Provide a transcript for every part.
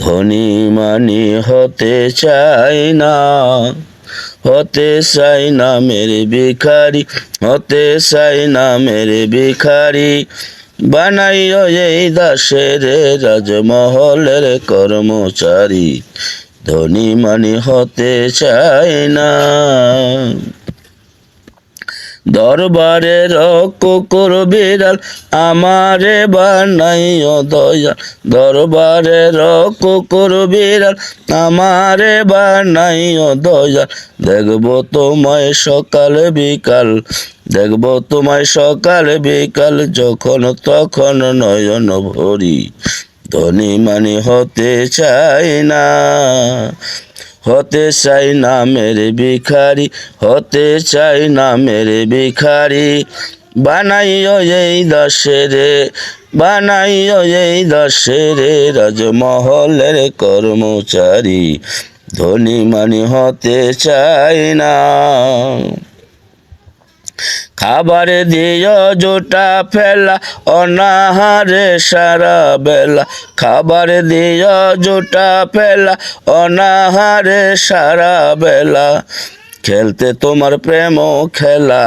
ধনী মানি হতে চাই না, হতে চাই না মেরে ভিখারি, হতে চাই না মেরে ভিখারি। বানাইও এই দাসের রাজমহলের কর্মচারী, ধনী মানি হতে চাই না। দরবারের কুকুর বিড়াল আমারে বানাইও দয়াল, দরবারের কুকুর বিড়াল আমারে বানাইও দয়াল। দেখবো তোমায় সকাল বিকাল, দেখবো তোমায় সকাল বিকাল, যখন তখন নয়ন ভরি, ধনী মানি হতে চাই না, হতে চাই না মেরে ভিখারি, হতে চাই না মেরে ভিখারি। বানাইও এই দাসের, বানাইও এই দাসের রাজমহলের কর্মচারী, ধনী মানি হতে চাই না। খাবার দিও জোটা ফেলা অনাহারে সারা বেলা, খাবার দিও জোটা ফেলা অনাহারে সারা বেলা। খেলতে তোমার প্রেম খেলা,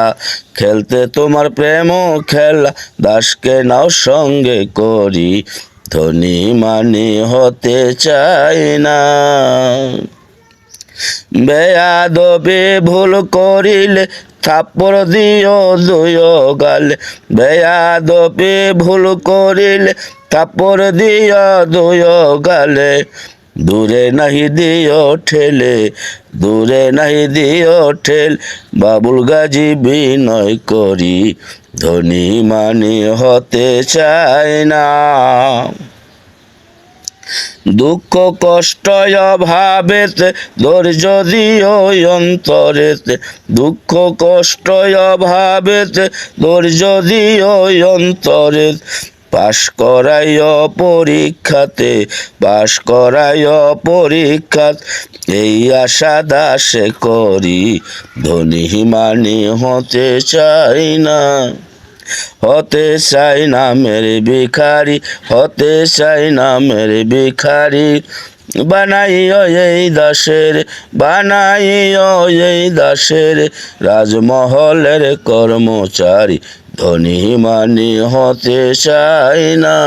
খেলতে তোমার প্রেম খেলা, দাসকে নাও সঙ্গে করি, ধনী মানি হতে চাই না। বেয়াদবি ভুল করিলে থাপ্পড় দিও দুই গালে, বেয়াদবি ভুল করিলে থাপ্পড় দিও দুই গালে। দূরে নাহি দিও ঠেলে, দূরে নাহি দিও ঠেল, বাবুল গাজী বিনয় করি, ধনী মানি হতে চাই না। দুঃখ কষ্ট অভাবেতে ধৈর্য দিও অন্তরেতে, দুঃখ কষ্ট অভাবেতে ধৈর্য দিও অন্তরে। পাশ করাইও পরীক্ষাতে, পাশ করাইও পরীক্ষাত, এই আশা দাসে করি, ধনী মানি হতে চাই না, হতে চাই না মেরে ভিখারি, হতে চাই না মেরে ভিখারি। বানাইও এই দাসের, বানাইও এই দাসের রাজমহলের কর্মচারী, ধনী মানি হতে চাই না।